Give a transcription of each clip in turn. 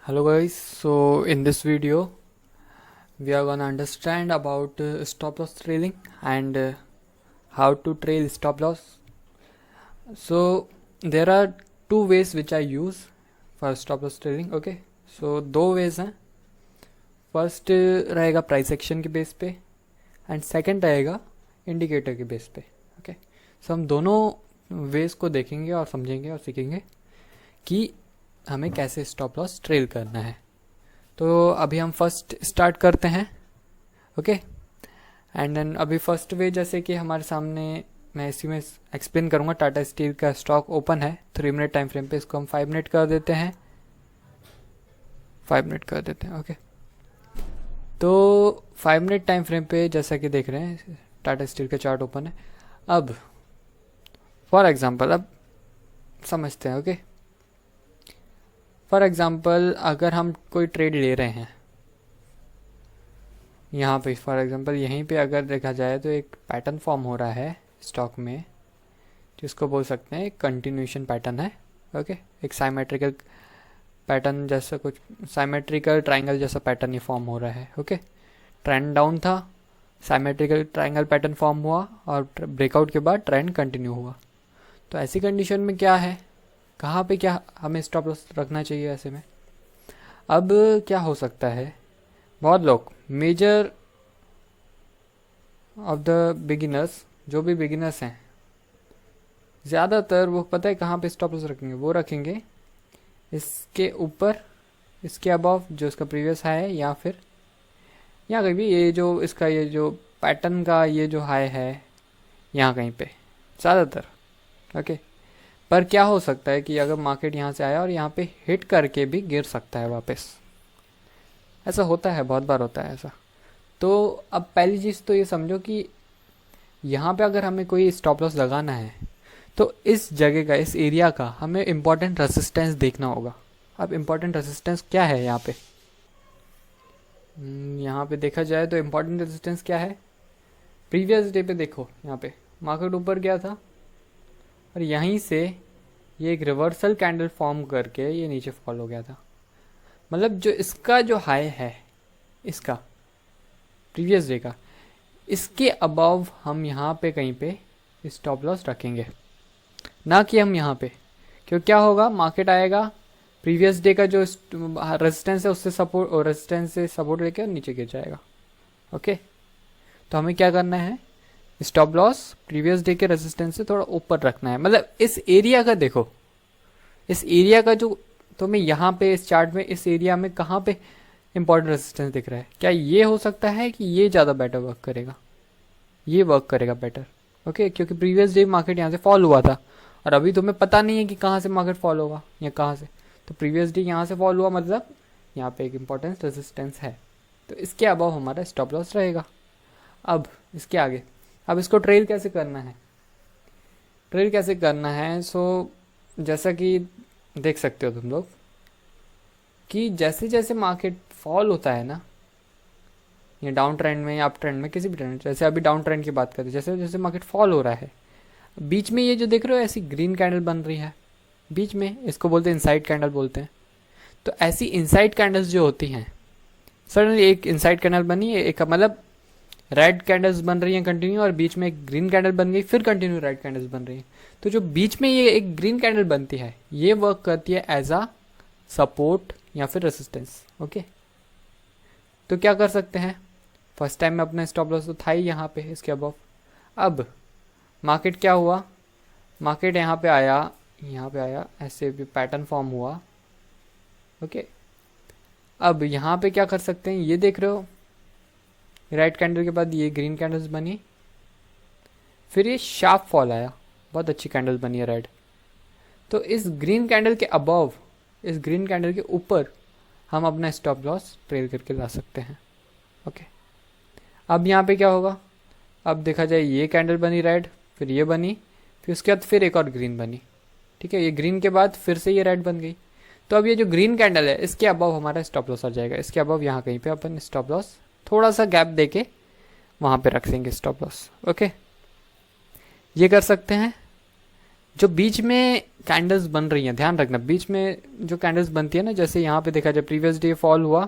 Hello guys, so in this video we are gonna understand about stop loss trailing and how to trail stop loss. So there are two ways which I use for stop loss trailing. Okay, so दो ways हैं. First रहेगा price action के base पे and second रहेगा indicator के base पे. Okay, सो हम दोनों वेज को देखेंगे और समझेंगे और सीखेंगे कि हमें कैसे स्टॉप लॉस ट्रेल करना है. तो अभी हम फर्स्ट स्टार्ट करते हैं. ओके, एंड देन अभी फर्स्ट वे जैसे कि हमारे सामने मैं इसी में एक्सप्लेन करूंगा. टाटा स्टील का स्टॉक ओपन है 3 मिनट टाइम फ्रेम पे, इसको हम 5 मिनट कर देते हैं. 5 मिनट कर देते हैं. ओके, तो 5 मिनट टाइम फ्रेम पे जैसा कि देख रहे हैं टाटा स्टील का चार्ट ओपन है. अब फॉर एग्जांपल अब समझते हैं. ओके, फॉर एग्जांपल अगर हम कोई ट्रेड ले रहे हैं यहाँ पे, फॉर एग्जांपल यहीं पे अगर देखा जाए तो एक पैटर्न फॉर्म हो रहा है स्टॉक में जिसको बोल सकते हैं एक कंटिन्यूएशन पैटर्न है. ओके, एक साइमेट्रिकल पैटर्न जैसा, कुछ साइमेट्रिकल ट्रायंगल जैसा पैटर्न ये फॉर्म हो रहा है. ओके, ट्रेंड डाउन था, साइमेट्रिकल ट्रायंगल पैटर्न फॉर्म हुआ और ब्रेकआउट के बाद ट्रेंड कंटिन्यू हुआ. तो ऐसी कंडीशन में क्या है, कहाँ पे क्या हमें स्टॉप लॉस रखना चाहिए ऐसे में. अब क्या हो सकता है, बहुत लोग मेजर ऑफ द बिगिनर्स, जो भी बिगिनर्स हैं ज़्यादातर वो पता है कहाँ पे स्टॉप लॉस रखेंगे. वो रखेंगे इसके ऊपर, इसके अबव जो इसका प्रीवियस हाई है, या फिर यहाँ कहीं भी ये जो इसका ये जो पैटर्न का ये जो हाई है यहाँ कहीं पे ज़्यादातर. ओके, पर क्या हो सकता है कि अगर मार्केट यहाँ से आया और यहाँ पे हिट करके भी गिर सकता है वापस. ऐसा होता है, बहुत बार होता है ऐसा. तो अब पहली चीज़ तो ये समझो कि यहाँ पे अगर हमें कोई स्टॉप लॉस लगाना है तो इस जगह का, इस एरिया का हमें इम्पोर्टेंट रेसिस्टेंस देखना होगा. अब इम्पोर्टेंट रेसिस्टेंस क्या है यहाँ पे, यहाँ पे देखा जाए तो इम्पोर्टेंट रेसिस्टेंस क्या है. प्रीवियस डे पे देखो, यहाँ पे मार्केट ऊपर गया था और यहीं से ये एक रिवर्सल कैंडल फॉर्म करके ये नीचे फॉल हो गया था. मतलब जो इसका जो हाई है, इसका प्रीवियस डे का, इसके अबव हम यहाँ पे कहीं पे स्टॉप लॉस रखेंगे, ना कि हम यहाँ पे. क्यों, क्या होगा, मार्केट आएगा प्रीवियस डे का जो रेजिस्टेंस है उससे सपोर्ट, और रेजिस्टेंस से सपोर्ट लेके नीचे गिर जाएगा. ओके, तो हमें क्या करना है, स्टॉप लॉस प्रीवियस डे के रेजिस्टेंस से थोड़ा ऊपर रखना है. मतलब इस एरिया का देखो, इस एरिया का जो तुम्हें यहाँ पे इस चार्ट में इस एरिया में कहाँ पे इंपॉर्टेंट रेजिस्टेंस दिख रहा है. क्या ये हो सकता है कि ये ज़्यादा बेटर वर्क करेगा, ये वर्क करेगा बेटर. ओके, क्योंकि प्रीवियस डे मार्केट यहाँ से फॉल हुआ था और अभी तुम्हें पता नहीं है कि कहाँ से मार्केट फॉल होगा या कहाँ से. तो प्रीवियस डे यहाँ से फॉल हुआ, मतलब यहाँ पे एक इम्पॉर्टेंट रेजिस्टेंस है, तो इसके अबव हमारा स्टॉप लॉस रहेगा. अब इसके आगे, अब इसको ट्रेल कैसे करना है, ट्रेल कैसे करना है. सो जैसा कि देख सकते हो तुम लोग कि जैसे जैसे मार्केट फॉल होता है ना, ये डाउन ट्रेंड में या अप ट्रेंड में, किसी भी ट्रेंड, जैसे अभी डाउन ट्रेंड की बात करते हैं, जैसे जैसे मार्केट फॉल हो रहा है, बीच में ये जो देख रहे हो ऐसी ग्रीन कैंडल बन रही है बीच में, इसको बोलते हैं इनसाइड कैंडल बोलते हैं. तो ऐसी इनसाइड कैंडल्स जो होती हैं, सडनली एक इनसाइड कैंडल बनी है, एक मतलब रेड कैंडल्स बन रही हैं कंटिन्यू, और बीच में एक ग्रीन कैंडल बन गई, फिर कंटिन्यू रेड कैंडल्स बन रही हैं. तो जो बीच में ये एक ग्रीन कैंडल बनती है ये वर्क करती है एज अ सपोर्ट या फिर रेसिस्टेंस. ओके, तो क्या कर सकते हैं, फर्स्ट टाइम में अपना स्टॉप लॉस तो था ही यहाँ पे इसके अबव. अब मार्केट क्या हुआ, मार्केट यहाँ पे आया, ऐसे भी पैटर्न फॉर्म हुआ. ओके, अब यहाँ पे क्या कर सकते हैं, ये देख रहे हो रेड कैंडल के बाद ये ग्रीन कैंडल्स बनी, फिर ये शार्प फॉल आया, बहुत अच्छी कैंडल बनी है रेड. तो इस ग्रीन कैंडल के अबव, इस ग्रीन कैंडल के ऊपर हम अपना स्टॉप लॉस ट्रेल करके ला सकते हैं. ओके, अब यहाँ पे क्या होगा, अब देखा जाए ये कैंडल बनी रेड, फिर ये बनी, फिर उसके बाद फिर एक और ग्रीन बनी. ठीक है, ये ग्रीन के बाद फिर से ये रेड बन गई. तो अब ये जो ग्रीन कैंडल है इसके अबव हमारा स्टॉप लॉस आ जाएगा. इसके अबव यहाँ कहीं पे अपन स्टॉप लॉस थोड़ा सा गैप देके वहाँ पे रख देंगे स्टॉप लॉस. ओके, ये कर सकते हैं. जो बीच में कैंडल्स बन रही हैं, ध्यान रखना, बीच में जो कैंडल्स बनती है ना, जैसे यहाँ पे देखा जाए प्रीवियस डे फॉल हुआ,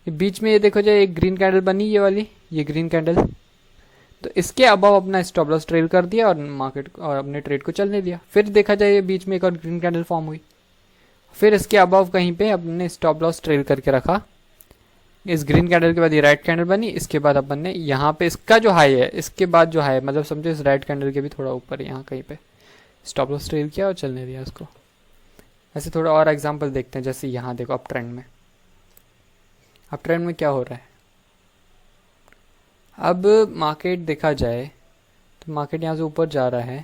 ये बीच में ये देखो जाए एक ग्रीन कैंडल बनी, ये वाली, ये ग्रीन कैंडल, तो इसके अबव अपना स्टॉप लॉस ट्रेल कर दिया और मार्केट और अपने ट्रेड को चलने दिया। फिर देखा जाए ये बीच में एक और ग्रीन कैंडल फॉर्म हुई, फिर इसके अबव कहीं पे अपने स्टॉप लॉस ट्रेल करके रखा। इस ग्रीन कैंडल के बाद ये रेड कैंडल बनी, इसके बाद अपन ने यहाँ पे इसका जो हाई है, इसके बाद जो हाई, मतलब समझो इस रेड कैंडल के भी थोड़ा ऊपर यहाँ कहीं पे स्टॉप लॉस ट्रेल किया और चलने दिया इसको। ऐसे थोड़ा और एग्जांपल देखते हैं, जैसे यहाँ देखो अप ट्रेंड में क्या हो रहा है। अब मार्केट देखा जाए तो मार्केट यहाँ से ऊपर जा रहा है,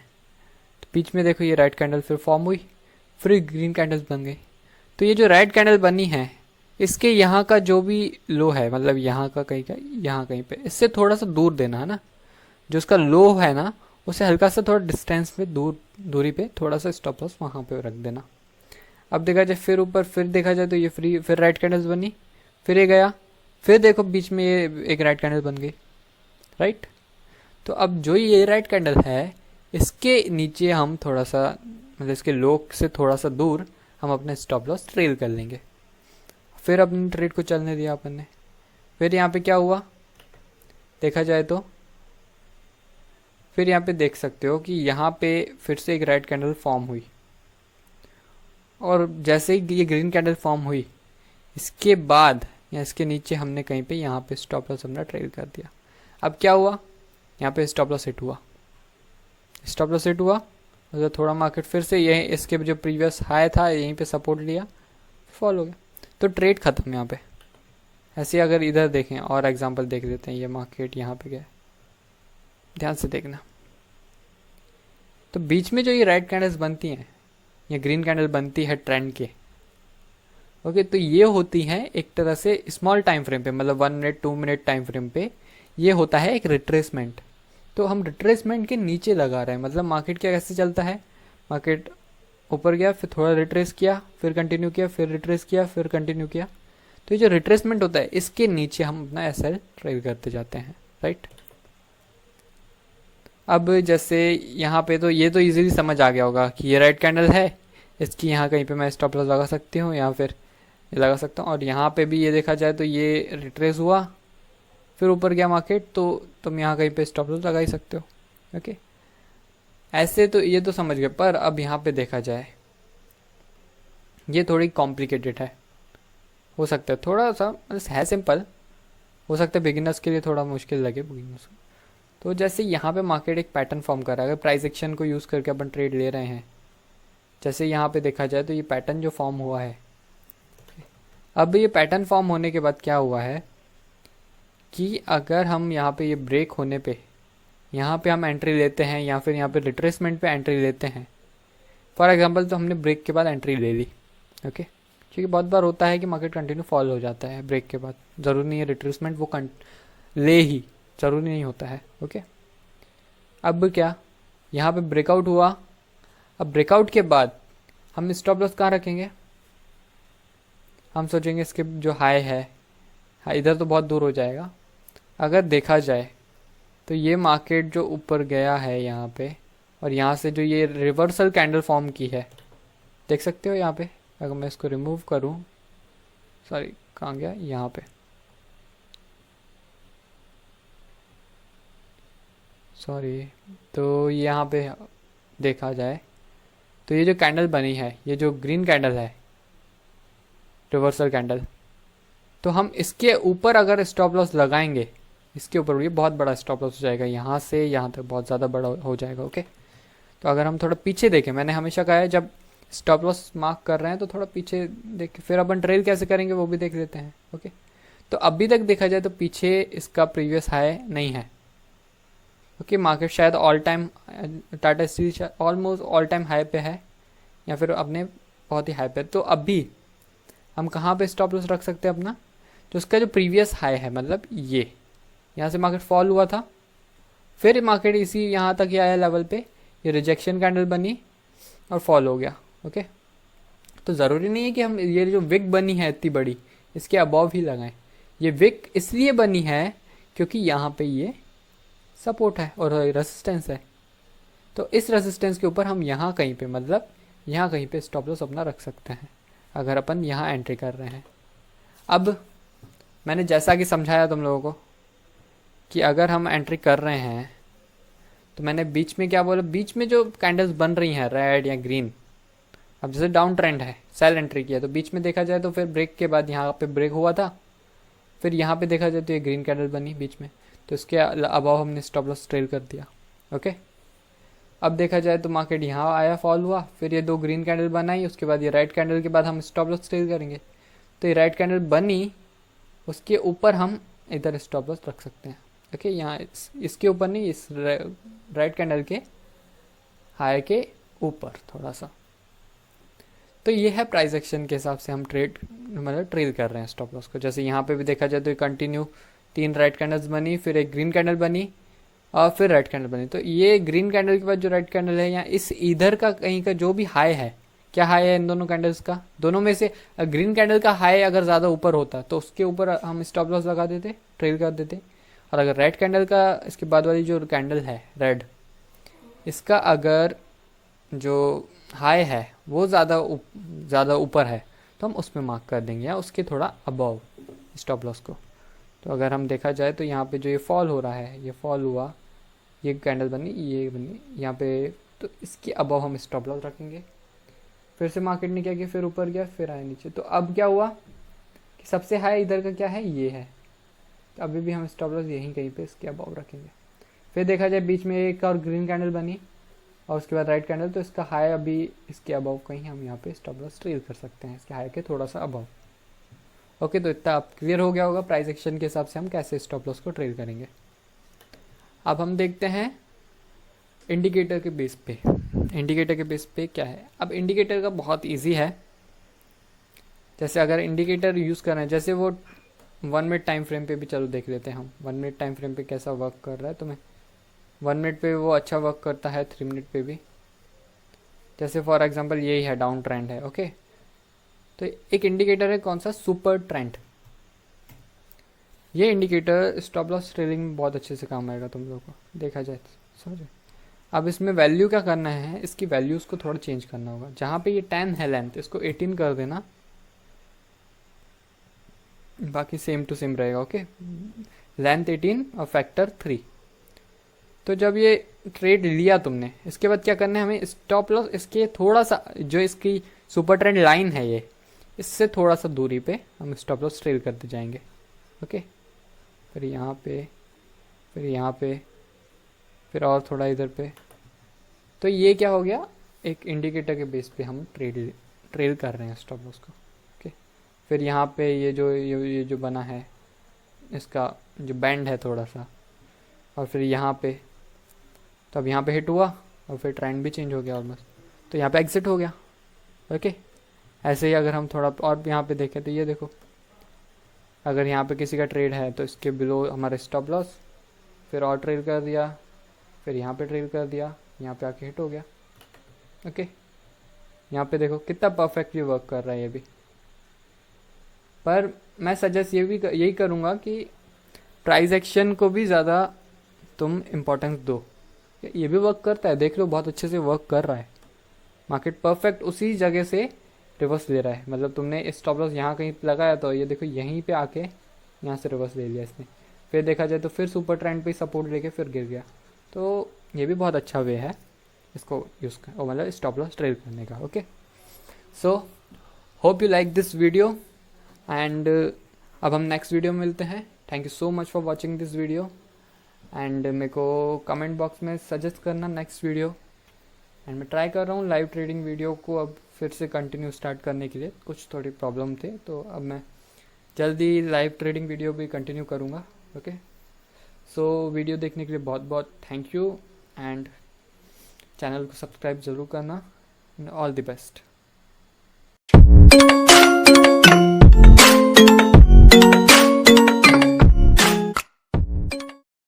तो बीच में देखो ये रेड कैंडल फिर फॉर्म हुई, फिर ग्रीन कैंडल्स बन गई। तो ये जो रेड कैंडल बनी है, इसके यहाँ का जो भी लो है, मतलब यहाँ का कहीं का, यहाँ कहीं पे, इससे थोड़ा सा दूर देना है ना, जो उसका लो है ना, उसे हल्का सा थोड़ा डिस्टेंस पे दूरी पे थोड़ा सा स्टॉप लॉस वहाँ पे रख देना। अब देखा जाए फिर ऊपर, फिर देखा जाए तो ये फिर रेड कैंडल्स बनी, फिर ये गया, फिर देखो बीच में ये एक रेड कैंडल बन गई, राइट। तो अब जो ये रेड कैंडल है, इसके नीचे हम थोड़ा सा, मतलब इसके लो से थोड़ा सा दूर हम अपने स्टॉप लॉस ट्रेल कर लेंगे। फिर अपने ट्रेड को चलने दिया अपन ने। फिर यहाँ पे क्या हुआ देखा जाए तो, फिर यहाँ पे देख सकते हो कि यहाँ पे फिर से एक रेड कैंडल फॉर्म हुई, और जैसे ही ये ग्रीन कैंडल फॉर्म हुई, इसके बाद या इसके नीचे हमने कहीं पे यहाँ पे स्टॉप लॉस अपना ट्रेल कर दिया। अब क्या हुआ, यहाँ पे स्टॉप लॉस हिट हुआ, स्टॉप लॉस हिट हुआ, मतलब थोड़ा मार्केट फिर से यही इसके जो प्रीवियस हाई था यहीं पे सपोर्ट लिया, फॉल हो गया, तो ट्रेड खत्म यहाँ पे। ऐसे अगर इधर देखें और एग्जांपल देख लेते हैं, ये मार्केट यहाँ पे गया, ध्यान से देखना, तो बीच में जो ये रेड कैंडल्स बनती हैं, ये ग्रीन कैंडल बनती है ट्रेंड के, ओके, तो ये होती है एक तरह से स्मॉल टाइम फ्रेम पे, मतलब 1 मिनट 2 मिनट टाइम फ्रेम पे ये होता है एक रिट्रेसमेंट। तो हम रिट्रेसमेंट के नीचे लगा रहे हैं, मतलब मार्केट क्या कैसे चलता है, मार्केट ऊपर गया, फिर थोड़ा रिट्रेस किया, फिर कंटिन्यू किया, फिर रिट्रेस किया, फिर कंटिन्यू किया, तो ये जो रिट्रेसमेंट होता है इसके नीचे हम अपना एसएल ट्रेड करते जाते हैं, राइट। अब जैसे यहाँ पे तो ये तो इजीली समझ आ गया होगा कि ये रेड कैंडल है, इसकी यहाँ कहीं पे मैं स्टॉप लॉस लगा सकती हूँ, या फिर ये लगा सकता हूँ, और यहाँ पे भी ये देखा जाए तो ये रिट्रेस हुआ, फिर ऊपर गया मार्केट, तो तुम यहाँ कहीं पे स्टॉप लॉस लगा ही सकते हो, ओके। ऐसे तो ये तो समझ गए, पर अब यहाँ पे देखा जाए ये थोड़ी कॉम्प्लिकेटेड है, हो सकता है थोड़ा सा, मतलब है सिंपल, हो सकता है बिगिनर्स के लिए थोड़ा मुश्किल लगे बिगिनर्स को। तो जैसे यहाँ पे मार्केट एक पैटर्न फॉर्म कर रहा है, अगर प्राइस एक्शन को यूज़ करके अपन ट्रेड ले रहे हैं, जैसे यहाँ पे देखा जाए तो ये पैटर्न जो फॉर्म हुआ है, अब ये पैटर्न फॉर्म होने के बाद क्या हुआ है कि अगर हम यहाँ पे ये ब्रेक होने पे यहाँ पे हम एंट्री लेते हैं, या फिर यहाँ पे रिट्रेसमेंट पे एंट्री लेते हैं, फॉर एग्जांपल, तो हमने ब्रेक के बाद एंट्री ले ली, ओके, क्योंकि बहुत बार होता है कि मार्केट कंटिन्यू फॉल हो जाता है ब्रेक के बाद, ज़रूरी नहीं है रिट्रेसमेंट वो ले ही, ज़रूरी नहीं होता है, ओके। अब क्या, यहाँ पे ब्रेकआउट हुआ, अब ब्रेकआउट के बाद हम स्टॉप लॉस कहाँ रखेंगे, हम सोचेंगे इसके जो हाई है, हाँ इधर तो बहुत दूर हो जाएगा। अगर देखा जाए तो ये मार्केट जो ऊपर गया है यहाँ पे, और यहाँ से जो ये रिवर्सल कैंडल फॉर्म की है, देख सकते हो यहाँ पे, अगर मैं इसको रिमूव करूँ, सॉरी कहाँ गया, यहाँ पे, सॉरी, तो यहाँ पे देखा जाए तो ये जो कैंडल बनी है, ये जो ग्रीन कैंडल है, रिवर्सल कैंडल, तो हम इसके ऊपर अगर स्टॉप लॉस लगाएंगे, इसके ऊपर ये बहुत बड़ा स्टॉप लॉस हो जाएगा, यहाँ से यहाँ तक बहुत ज़्यादा बड़ा हो जाएगा, ओके। तो अगर हम थोड़ा पीछे देखें, मैंने हमेशा कहा है जब स्टॉप लॉस मार्क कर रहे हैं तो थोड़ा पीछे देख, फिर अपन ट्रेल कैसे करेंगे वो भी देख लेते हैं, ओके। तो अभी तक देखा जाए तो पीछे इसका प्रीवियस हाई नहीं है, ओके। मार्केट शायद all time, Tata steel almost all time high पे है, या फिर अपने बहुत ही हाई पे। तो अभी हम कहाँ पे स्टॉप लॉस रख सकते हैं अपना, तो उसका जो प्रीवियस हाई है, मतलब ये यहाँ से मार्केट फॉल हुआ था, फिर मार्केट इसी यहाँ तक ही आया लेवल पे, ये रिजेक्शन कैंडल बनी और फॉल हो गया, ओके। तो ज़रूरी नहीं है कि हम ये जो विक बनी है इतनी बड़ी, इसके अबव ही लगाएं। ये विक इसलिए बनी है क्योंकि यहाँ पे ये सपोर्ट है और रेसिस्टेंस है, तो इस रेजिस्टेंस के ऊपर हम यहाँ कहीं पे, मतलब यहाँ कहीं पे स्टॉप लॉस अपना रख सकते हैं अगर अपन यहाँ एंट्री कर रहे हैं। अब मैंने जैसा कि समझाया तुम लोगों को कि अगर हम एंट्री कर रहे हैं तो मैंने बीच में क्या बोला, बीच में जो कैंडल्स बन रही हैं रेड या ग्रीन, अब जैसे डाउन ट्रेंड है, सेल एंट्री किया तो बीच में देखा जाए तो फिर ब्रेक के बाद यहाँ पे ब्रेक हुआ था, फिर यहाँ पे देखा जाए तो ये ग्रीन कैंडल बनी बीच में, तो इसके अबाव हमने स्टॉप लॉस ट्रेल कर दिया। ओके, अब देखा जाए तो मार्केट यहाँ आया, फॉल हुआ, फिर ये 2 ग्रीन कैंडल बनाई, उसके बाद ये रेड कैंडल के बाद हम स्टॉप लॉस ट्रेल करेंगे। तो ये रेड कैंडल बनी, उसके ऊपर हम इधर स्टॉप लॉस रख सकते हैं। ओके, यहाँ इसके ऊपर नहीं, इस रेड कैंडल के हाई के ऊपर थोड़ा सा। तो ये है प्राइस एक्शन के हिसाब से हम ट्रेल कर रहे हैं स्टॉप लॉस को। जैसे यहाँ पे भी देखा जाए तो कंटिन्यू 3 रेड कैंडल्स बनी, फिर एक ग्रीन कैंडल बनी और फिर रेड कैंडल बनी। तो ये ग्रीन कैंडल के बाद जो रेड कैंडल है, या इस इधर का कहीं का जो भी हाई है, क्या हाई है इन दोनों कैंडल्स का, दोनों में से ग्रीन कैंडल का हाई अगर ज़्यादा ऊपर होता तो उसके ऊपर हम स्टॉप लॉस लगा देते, ट्रेल कर देते। और अगर रेड कैंडल का, इसके बाद वाली जो कैंडल है रेड, इसका अगर जो हाई है वो ज़्यादा ऊपर है तो हम उसमें मार्क कर देंगे, या उसके थोड़ा अबव स्टॉप लॉस को। तो अगर हम देखा जाए तो यहाँ पे जो ये फॉल हो रहा है, ये फॉल हुआ, ये कैंडल बनी, ये बनी यहाँ पे, तो इसके अबव हम स्टॉप लॉस रखेंगे। फिर से मार्केट ने क्या किया, फिर ऊपर गया, फिर आया नीचे। तो अब क्या हुआ कि सबसे हाई इधर का क्या है, ये है, तो अभी भी हम स्टॉप लॉस यहीं कहीं पे इसके अबव रखेंगे। फिर देखा जाए बीच में एक और ग्रीन कैंडल बनी और उसके बाद रेड कैंडल, तो इसका हाई अभी इसके अबव कहीं हम यहाँ पे स्टॉप लॉस ट्रेल कर सकते हैं, इसके हाई के थोड़ा सा अबव। ओके, तो इतना आप क्लियर हो गया होगा प्राइस एक्शन के हिसाब से हम कैसे स्टॉप लॉस को ट्रेल करेंगे। अब हम देखते हैं इंडिकेटर के बेस पे। इंडिकेटर के बेस पे क्या है, अब इंडिकेटर का बहुत इजी है। जैसे अगर इंडिकेटर यूज़ कर रहे हैं, जैसे वो 1 मिनट टाइम फ्रेम पे भी चलो देख लेते हैं हम 1 मिनट टाइम फ्रेम पे कैसा वर्क कर रहा है। तो मैं 1 मिनट पे वो अच्छा वर्क करता है, 3 मिनट पे भी। जैसे फॉर एग्जांपल यही है, डाउन ट्रेंड है। ओके, तो एक इंडिकेटर है कौन सा, सुपर ट्रेंड। ये इंडिकेटर स्टॉप लॉस ट्रेलिंग में बहुत अच्छे से काम आएगा तुम लोगों को, देखा जाए तो समझे। अब इसमें वैल्यू क्या करना है, इसकी वैल्यूज़ को थोड़ा चेंज करना होगा। जहाँ पे ये 10 है लेंथ, इसको 18 कर देना, बाकी सेम टू सेम रहेगा। ओके, लेंथ 18 और फैक्टर 3। तो जब ये ट्रेड लिया तुमने, इसके बाद क्या करना है हमें, स्टॉप लॉस इसके थोड़ा सा, जो इसकी सुपर ट्रेंड लाइन है ये, इससे थोड़ा सा दूरी पे हम स्टॉप लॉस ट्रेल करते जाएंगे। ओके, फिर यहाँ पे, फिर यहाँ पे, फिर और थोड़ा इधर पे। तो ये क्या हो गया, एक इंडिकेटर के बेस पे हम ट्रेल कर रहे हैं स्टॉप लॉस को। ओके, फिर यहाँ पे ये जो बना है, इसका जो बैंड है थोड़ा सा, और फिर यहाँ पे, तो अब यहाँ पे हिट हुआ और फिर ट्रेंड भी चेंज हो गया ऑलमोस्ट, तो यहाँ पे एग्जिट हो गया। ओके, ऐसे ही अगर हम थोड़ा और यहाँ पे देखें तो ये देखो, अगर यहाँ पे किसी का ट्रेड है तो इसके बिलो हमारा स्टॉप लॉस, फिर और ट्रेल कर दिया, फिर यहाँ पे ट्रेल कर दिया, यहाँ पे आके हिट हो गया। ओके, यहाँ पे देखो कितना परफेक्टली वर्क कर रहा है ये भी। पर मैं सजेस्ट यही करूँगा कि प्राइस एक्शन को भी ज़्यादा तुम इम्पोर्टेंस दो। ये भी वर्क करता है, देख लो बहुत अच्छे से वर्क कर रहा है। मार्केट परफेक्ट उसी जगह से रिवर्स ले रहा है, मतलब तुमने स्टॉप लॉस यहाँ कहीं लगाया तो ये देखो यहीं पे आके यहाँ से रिवर्स ले लिया इसने। फिर देखा जाए तो फिर सुपर ट्रेंड पे सपोर्ट लेके फिर गिर गया। तो ये भी बहुत अच्छा वे है इसको यूज़ कर, मतलब स्टॉप लॉस ट्रेल करने का। Okay, so hope you like this video and अब हम नेक्स्ट वीडियो में मिलते हैं। Thank you so much for watching this video and मेरे को कमेंट बॉक्स में सजेस्ट करना नेक्स्ट वीडियो। एंड मैं ट्राई कर रहा हूँ लाइव ट्रेडिंग वीडियो को अब फिर से कंटिन्यू स्टार्ट करने के लिए, कुछ थोड़ी प्रॉब्लम थे, तो अब मैं जल्दी लाइव ट्रेडिंग वीडियो भी कंटिन्यू करूँगा। ओके, सो वीडियो देखने के लिए बहुत बहुत थैंक यू एंड चैनल को सब्सक्राइब ज़रूर करना। All the best.